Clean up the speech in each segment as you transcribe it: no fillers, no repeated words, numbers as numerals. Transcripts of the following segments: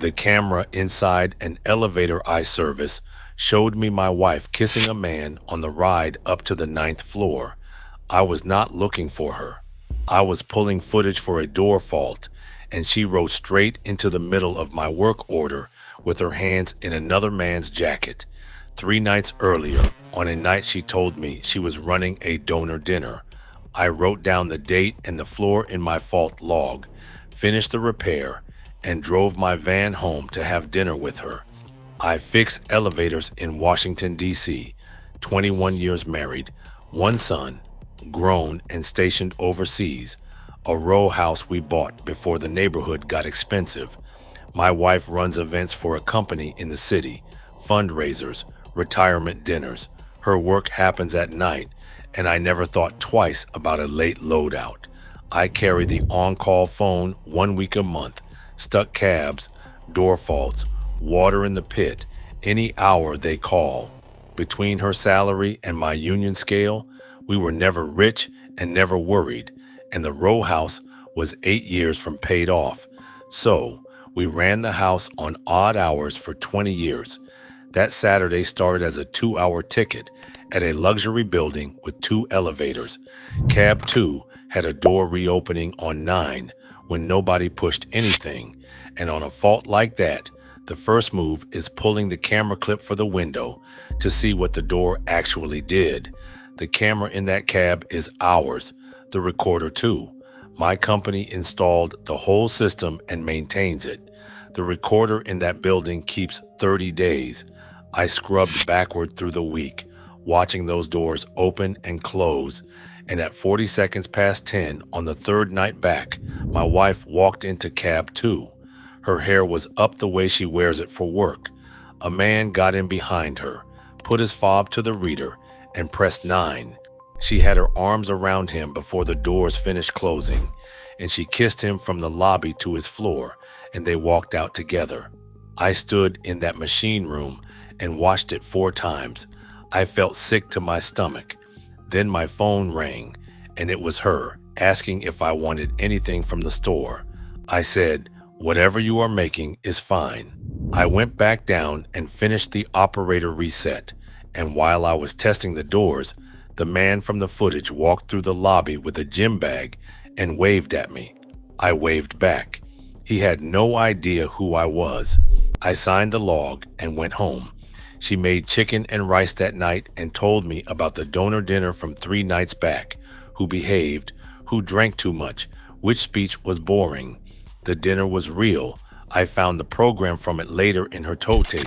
The camera inside an elevator I service showed me my wife kissing a man on the ride up to the ninth floor. I was not looking for her. I was pulling footage for a door fault, and she rode straight into the middle of my work order with her hands in another man's jacket. 3 nights earlier, on a night she told me she was running a donor dinner, I wrote down the date and the floor in my fault log, finished the repair, and drove my van home to have dinner with her. I fix elevators in Washington, D.C., 21 years married, one son, grown and stationed overseas, a row house we bought before the neighborhood got expensive. My wife runs events for a company in the city, fundraisers, retirement dinners. Her work happens at night, and I never thought twice about a late loadout. I carry the on-call phone 1 week a month, stuck cabs, door faults, water in the pit, any hour they call. Between her salary and my union scale, we were never rich and never worried, and the row house was 8 years from paid off. So we ran the house on odd hours for 20 years. That Saturday started as a 2-hour ticket at a luxury building with 2 elevators. Cab 2 had a door reopening on 9 when nobody pushed anything, and on a fault like that, the first move is pulling the camera clip for the window to see what the door actually did. The camera in that cab is ours, the recorder too. My company installed the whole system and maintains it. The recorder in that building keeps 30 days. I scrubbed backward through the week, watching those doors open and close, and at 40 seconds past 10 on the third night back, my wife walked into cab 2. Her hair was up the way she wears it for work. A man got in behind her, put his fob to the reader, and pressed 9. She had her arms around him before the doors finished closing, and she kissed him from the lobby to his floor, and they walked out together. I stood in that machine room and watched it 4 times. I felt sick to my stomach. Then my phone rang, and it was her, asking if I wanted anything from the store. I said, "Whatever you are making is fine." I went back down and finished the operator reset, and while I was testing the doors, the man from the footage walked through the lobby with a gym bag and waved at me. I waved back. He had no idea who I was. I signed the log and went home. She made chicken and rice that night and told me about the donor dinner from 3 nights back, who behaved, who drank too much, which speech was boring. The dinner was real. I found the program from it later in her tote,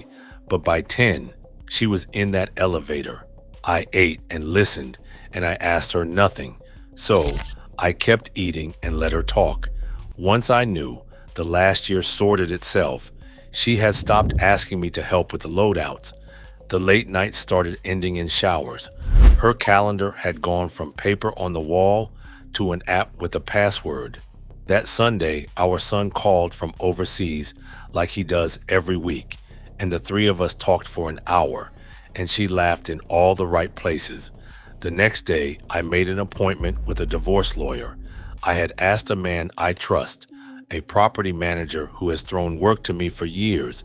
but by 10, she was in that elevator. I ate and listened, and I asked her nothing. So I kept eating and let her talk. Once I knew, the last year sorted itself. She had stopped asking me to help with the loadouts. The late nights started ending in showers. Her calendar had gone from paper on the wall to an app with a password. That Sunday, our son called from overseas like he does every week, and the 3 of us talked for an hour, and she laughed in all the right places. The next day, I made an appointment with a divorce lawyer. I had asked a man I trust, a property manager who has thrown work to me for years,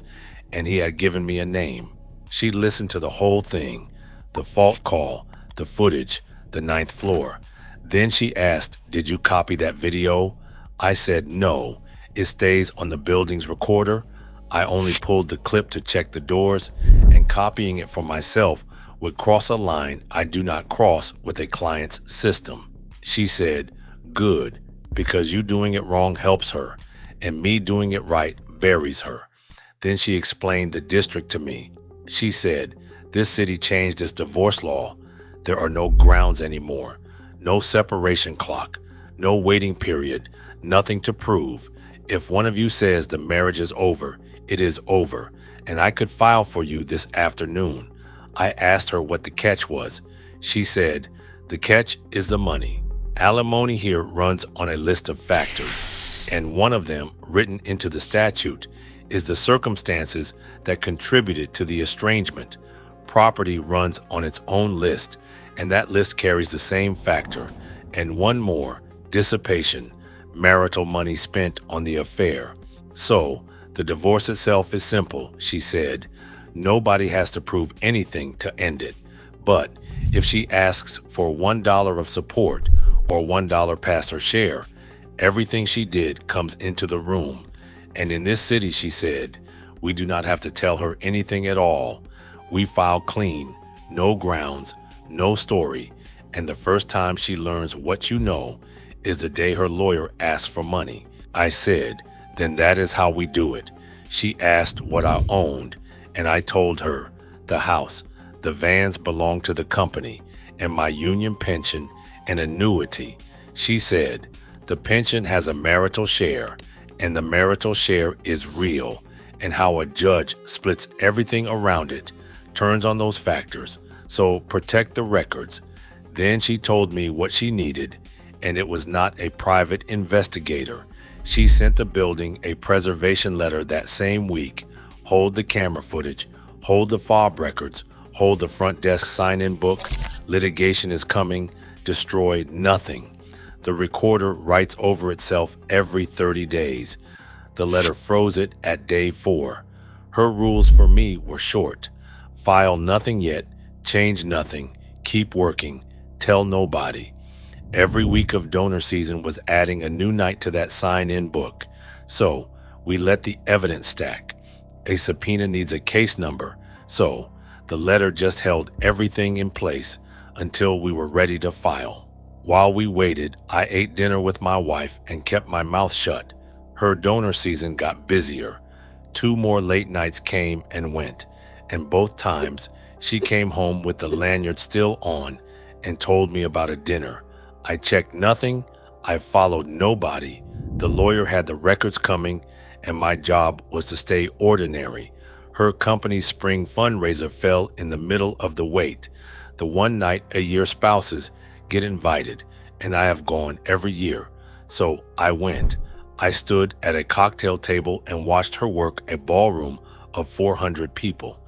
and he had given me a name. She listened to the whole thing, the fault call, the footage, the 9th floor. Then she asked, "Did you copy that video?" I said, "No, it stays on the building's recorder. I only pulled the clip to check the doors, and copying it for myself would cross a line I do not cross with a client's system." She said, "Good, because you doing it wrong helps her, and me doing it right buries her." Then she explained the district to me. She said, "This city changed its divorce law. There are no grounds anymore, no separation clock, no waiting period, nothing to prove. If one of you says the marriage is over, it is over, and I could file for you this afternoon." I asked her what the catch was. She said, "The catch is the money. Alimony here runs on a list of factors, and one of them, written into the statute, is the circumstances that contributed to the estrangement. Property runs on its own list, and that list carries the same factor, and one more, dissipation, marital money spent on the affair. So, The divorce itself is simple, she said. Nobody has to prove anything to end it. But if she asks for $1 of support or $1 past her share, everything she did comes into the room. And in this city, she said, we do not have to tell her anything at all. We file clean, no grounds, no story. And the first time she learns what you know is the day her lawyer asks for money. I said, then that is how we do it. She asked what I owned, and I told her the house, the vans belong to the company, and my union pension and annuity. She said, the pension has a marital share, and the marital share is real, and how a judge splits everything around it, turns on those factors, so protect the records. Then she told me what she needed, and it was not a private investigator. She sent the building a preservation letter that same week. Hold the camera footage, hold the fob records, hold the front desk sign-in book. Litigation is coming. Destroy nothing. The recorder writes over itself every 30 days. The letter froze it at day 4. Her rules for me were short. File nothing yet, change nothing, keep working, tell nobody. Every week of donor season was adding a new night to that sign-in book. So we let the evidence stack. A subpoena needs a case number, so the letter just held everything in place until we were ready to file. While we waited, I ate dinner with my wife and kept my mouth shut. Her donor season got busier. 2 more late nights came and went, and both times she came home with the lanyard still on and told me about a dinner. I checked nothing. I followed nobody. The lawyer had the records coming, and my job was to stay ordinary. Her company's spring fundraiser fell in the middle of the wait. The one night a year spouses get invited, and I have gone every year. So I went. I stood at a cocktail table and watched her work a ballroom of 400 people.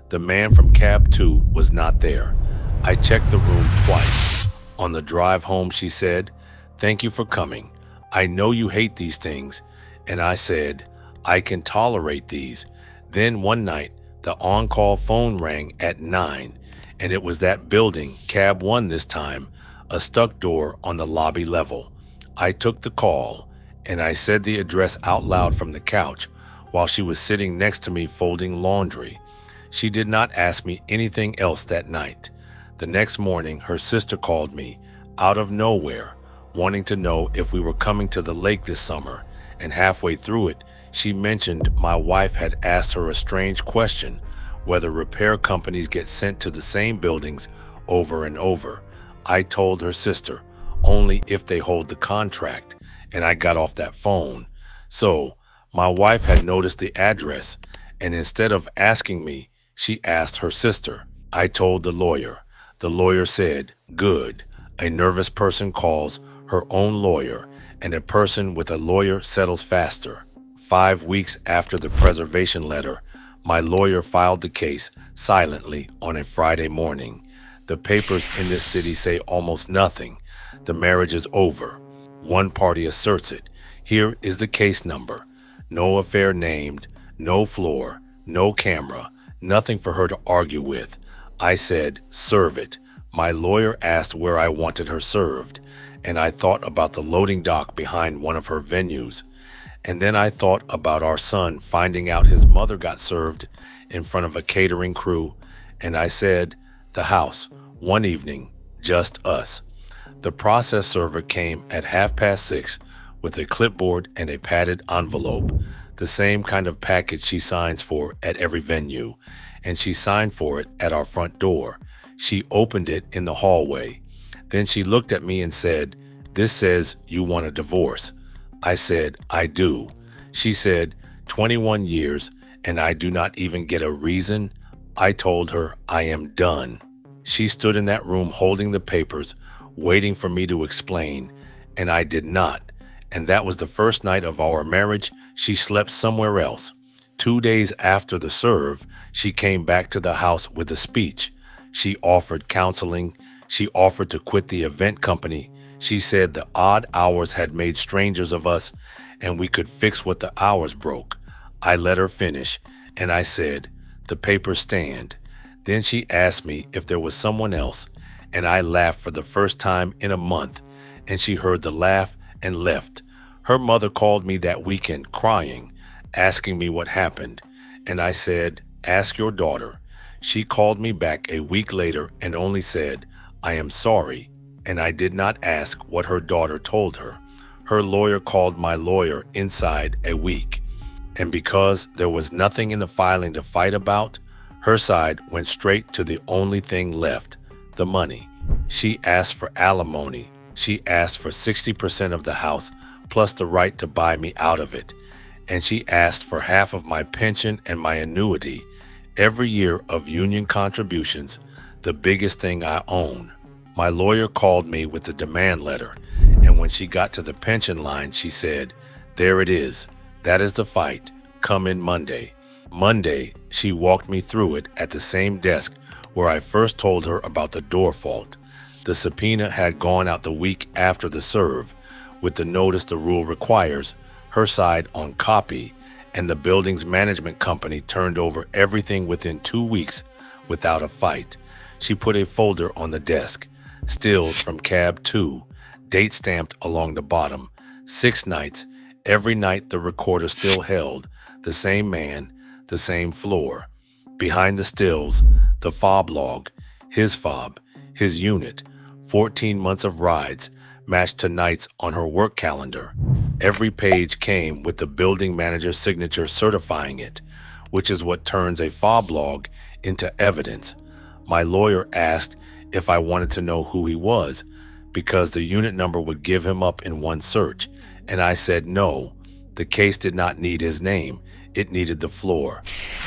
The man from cab 2 was not there. I checked the room twice. On the drive home, she said, "Thank you for coming. I know you hate these things." And I said, "I can tolerate these." Then one night, the on-call phone rang at 9, and it was that building, cab 1 this time, a stuck door on the lobby level. I took the call, and I said the address out loud from the couch while she was sitting next to me folding laundry. She did not ask me anything else that night. The next morning, her sister called me, out of nowhere, wanting to know if we were coming to the lake this summer, and halfway through it, she mentioned my wife had asked her a strange question, whether repair companies get sent to the same buildings over and over. I told her sister, only if they hold the contract, and I got off that phone. So, my wife had noticed the address, and instead of asking me, she asked her sister. I told the lawyer. The lawyer said, "Good. A nervous person calls her own lawyer, and a person with a lawyer settles faster." 5 weeks after the preservation letter, my lawyer filed the case silently on a Friday morning. The papers in this city say almost nothing. The marriage is over. One party asserts it. Here is the case number. No affair named, no floor, no camera, nothing for her to argue with. I said, "Serve it." My lawyer asked where I wanted her served, and I thought about the loading dock behind one of her venues. And then I thought about our son finding out his mother got served in front of a catering crew, and I said, "The house, one evening, just us." The process server came at 6:30 with a clipboard and a padded envelope, the same kind of package she signs for at every venue, and she signed for it at our front door. She opened it in the hallway. Then she looked at me and said, "This says you want a divorce." I said, "I do." She said, 21 years, and I do not even get a reason. I told her I am done. She stood in that room holding the papers, waiting for me to explain, and I did not. And that was the first night of our marriage. She slept somewhere else. 2 days after the serve, she came back to the house with a speech. She offered counseling. She offered to quit the event company. She said the odd hours had made strangers of us, and we could fix what the hours broke. I let her finish, and I said, "The papers stand." Then she asked me if there was someone else, and I laughed for the first time in a month, and she heard the laugh and left. Her mother called me that weekend crying, asking me what happened, and I said, "Ask your daughter." She called me back a week later and only said, "I am sorry," and I did not ask what her daughter told her. Her lawyer called my lawyer inside a week, and because there was nothing in the filing to fight about, her side went straight to the only thing left, the money. She asked for alimony. She asked for 60% of the house plus the right to buy me out of it. And she asked for half of my pension and my annuity, every year of union contributions, the biggest thing I own. My lawyer called me with the demand letter, and when she got to the pension line, she said, "There it is. That is the fight. Come in Monday." Monday, she walked me through it at the same desk where I first told her about the door fault. The subpoena had gone out the week after the serve, with the notice the rule requires, her side on copy, and the building's management company turned over everything within 2 weeks without a fight. She put a folder on the desk, stills from cab 2, date stamped along the bottom, 6 nights, every night the recorder still held, the same man, the same floor. Behind the stills, the fob log, his unit, 14 months of rides, matched to nights on her work calendar. Every page came with the building manager's signature certifying it, which is what turns a fob log into evidence. My lawyer asked if I wanted to know who he was, because the unit number would give him up in one search, and I said no. The case did not need his name. It needed the floor.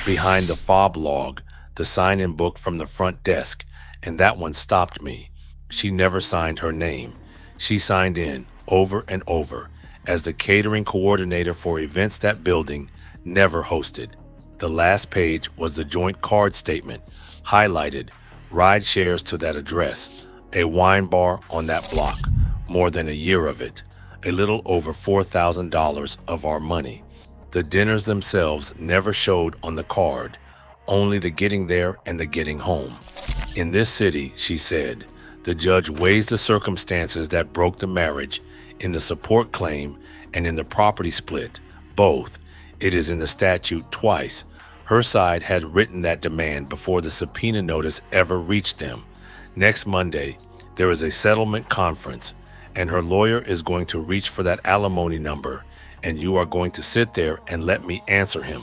Behind the fob log, the sign-in book from the front desk, and that one stopped me. She never signed her name. She signed in over and over as the catering coordinator for events that building never hosted. The last page was the joint card statement, highlighted, ride shares to that address, a wine bar on that block, more than a year of it, a little over $4,000 of our money. The dinners themselves never showed on the card, only the getting there and the getting home. In this city, she said, the judge weighs the circumstances that broke the marriage in the support claim and in the property split, both. It is in the statute twice. Her side had written that demand before the subpoena notice ever reached them. Next Monday, there is a settlement conference, and her lawyer is going to reach for that alimony number, and you are going to sit there and let me answer him.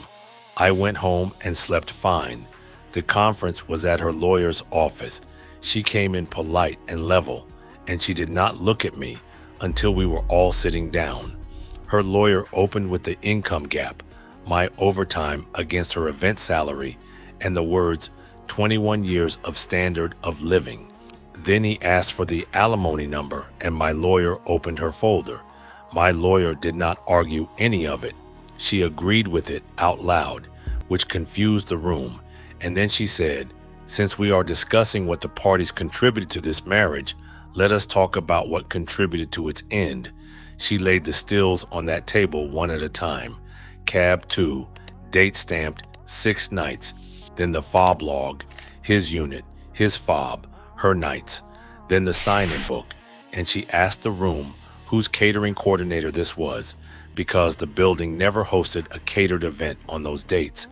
I went home and slept fine. The conference was at her lawyer's office. She came in polite and level, and she did not look at me until we were all sitting down. Her lawyer opened with the income gap, my overtime against her event salary, and the words, 21 years of standard of living. Then he asked for the alimony number, and my lawyer opened her folder. My lawyer did not argue any of it. She agreed with it out loud, which confused the room. And then she said, "Since we are discussing what the parties contributed to this marriage, let us talk about what contributed to its end." She laid the stills on that table one at a time. Cab 2, date stamped, 6 nights. Then the fob log, his unit, his fob, her nights. Then the sign-in book. And she asked the room whose catering coordinator this was, because the building never hosted a catered event on those dates.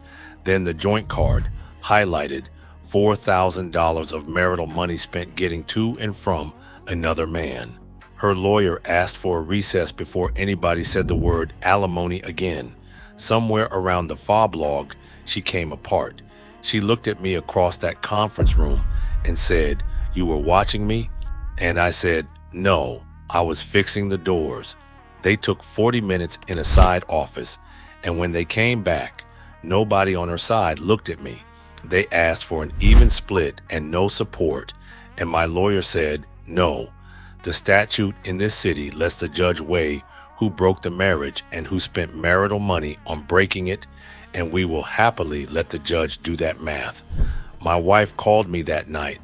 Then the joint card, highlighted, $4,000 of marital money spent getting to and from another man. Her lawyer asked for a recess before anybody said the word alimony again. Somewhere around the fob log, she came apart. She looked at me across that conference room and said, "You were watching me?" And I said, "No, I was fixing the doors." They took 40 minutes in a side office, and when they came back, nobody on her side looked at me. They asked for an even split and no support, and my lawyer said, "No. The statute in this city lets the judge weigh who broke the marriage and who spent marital money on breaking it, and we will happily let the judge do that math." My wife called me that night,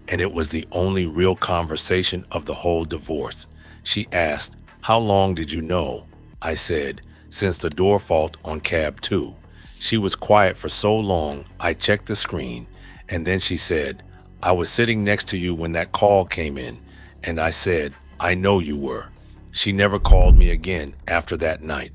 and it was the only real conversation of the whole divorce. She asked, "How long did you know?" I said, "Since the door fault on cab 2. She was quiet for so long, I checked the screen, and then she said, "I was sitting next to you when that call came in." And I said, "I know you were." She never called me again after that night.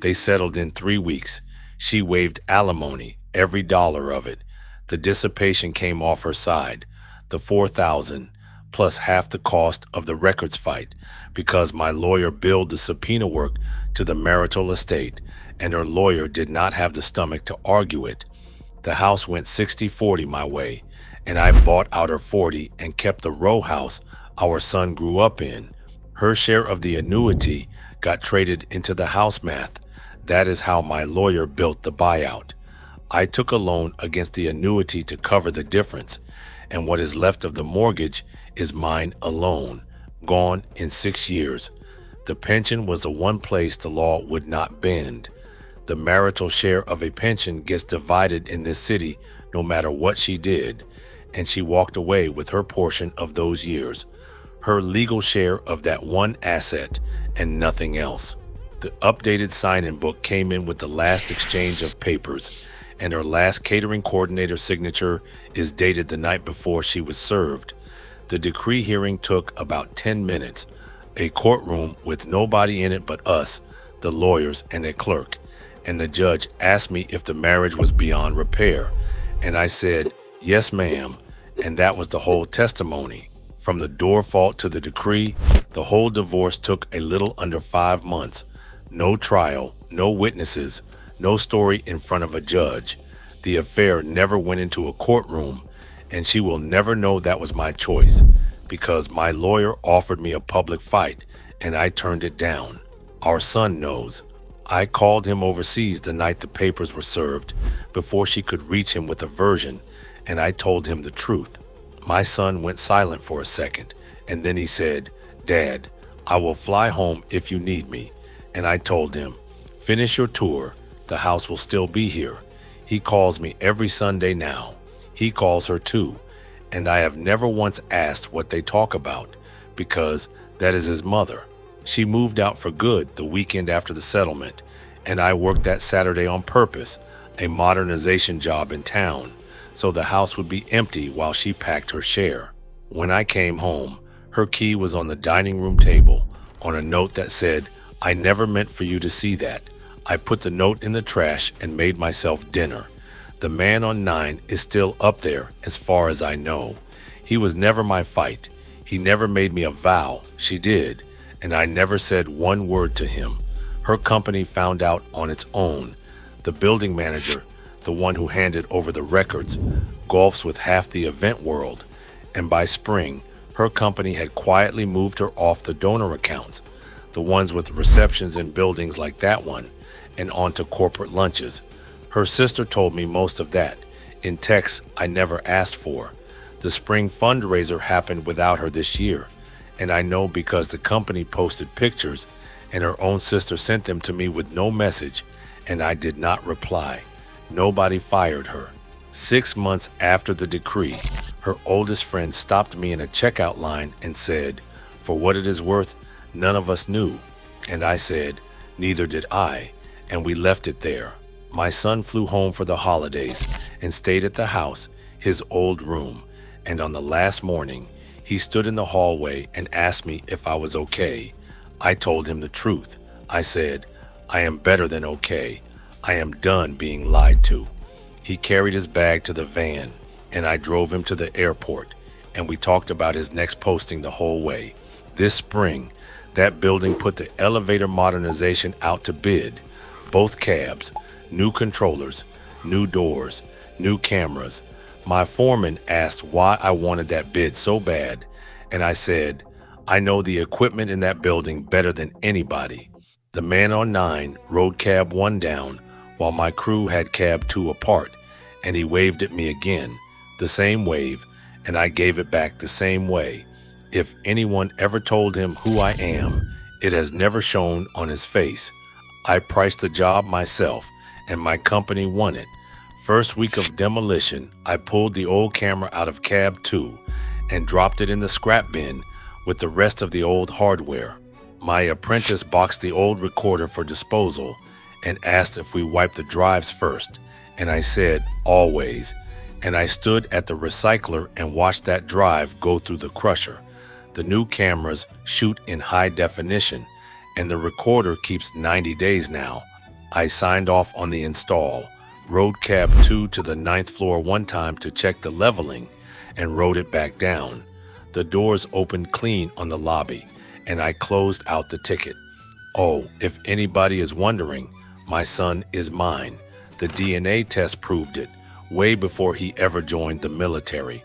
They settled in 3 weeks. She waived alimony, every dollar of it. The dissipation came off her side, the $4,000 plus half the cost of the records fight, because my lawyer billed the subpoena work to the marital estate, and her lawyer did not have the stomach to argue it. The house went 60-40 my way, and I bought out her 40 and kept the row house our son grew up in. Her share of the annuity got traded into the house math. That is how my lawyer built the buyout. I took a loan against the annuity to cover the difference, and what is left of the mortgage is mine alone, gone in 6 years. The pension was the one place the law would not bend. The marital share of a pension gets divided in this city no matter what she did, and she walked away with her portion of those years, her legal share of that one asset and nothing else. The updated sign-in book came in with the last exchange of papers, and her last catering coordinator signature is dated the night before she was served. The decree hearing took about 10 minutes, a courtroom with nobody in it but us, the lawyers, and a clerk. And the judge asked me if the marriage was beyond repair, and I said, "Yes, ma'am," and that was the whole testimony. From the door fault to the decree, the whole divorce took a little under 5 months. No trial, no witnesses, no story in front of a judge. The affair never went into a courtroom, and she will never know that was my choice, because my lawyer offered me a public fight, and I turned it down. Our son knows. I called him overseas the night the papers were served, before she could reach him with a version, and I told him the truth. My son went silent for a second, and then he said, "Dad, I will fly home if you need me." And I told him, "Finish your tour. The house will still be here." He calls me every Sunday now. He calls her too, and I have never once asked what they talk about, because that is his mother. She moved out for good the weekend after the settlement, and I worked that Saturday on purpose, a modernization job in town, so the house would be empty while she packed her share. When I came home, her key was on the dining room table, on a note that said, "I never meant for you to see that." I put the note in the trash and made myself dinner. The man on 9 is still up there as far as I know. He was never my fight. He never made me a vow. She did, and I never said one word to him. Her company found out on its own. The building manager, the one who handed over the records, golfs with half the event world, and by spring, her company had quietly moved her off the donor accounts, the ones with receptions in buildings like that one, and onto corporate lunches. Her sister told me most of that, in texts I never asked for. The spring fundraiser happened without her this year, and I know because the company posted pictures, and her own sister sent them to me with no message, and I did not reply. Nobody fired her. 6 months after the decree, her oldest friend stopped me in a checkout line and said, "For what it is worth, none of us knew." And I said, "Neither did I," and we left it there. My son flew home for the holidays and stayed at the house, his old room, and on the last morning, he stood in the hallway and asked me if I was okay. I told him the truth. I said, "I am better than okay. I am done being lied to." He carried his bag to the van, and I drove him to the airport, and we talked about his next posting the whole way. This spring, that building put the elevator modernization out to bid. Both cabs, new controllers, new doors, new cameras. My foreman asked why I wanted that bid so bad, and I said, "I know the equipment in that building better than anybody." The man on 9 rode cab 1 down while my crew had cab 2 apart, and he waved at me again, the same wave, and I gave it back the same way. If anyone ever told him who I am, it has never shown on his face. I priced the job myself, and my company won it. First week of demolition, I pulled the old camera out of cab 2 and dropped it in the scrap bin with the rest of the old hardware. My apprentice boxed the old recorder for disposal, and asked if we wiped the drives first, and I said, always. And I stood at the recycler and watched that drive go through the crusher. The new cameras shoot in high definition, and the recorder keeps 90 days now. I signed off on the install, rode cab 2 to the 9th floor one time to check the leveling, and rode it back down. The doors opened clean on the lobby, and I closed out the ticket. Oh, if anybody is wondering, my son is mine. The DNA test proved it, way before he ever joined the military.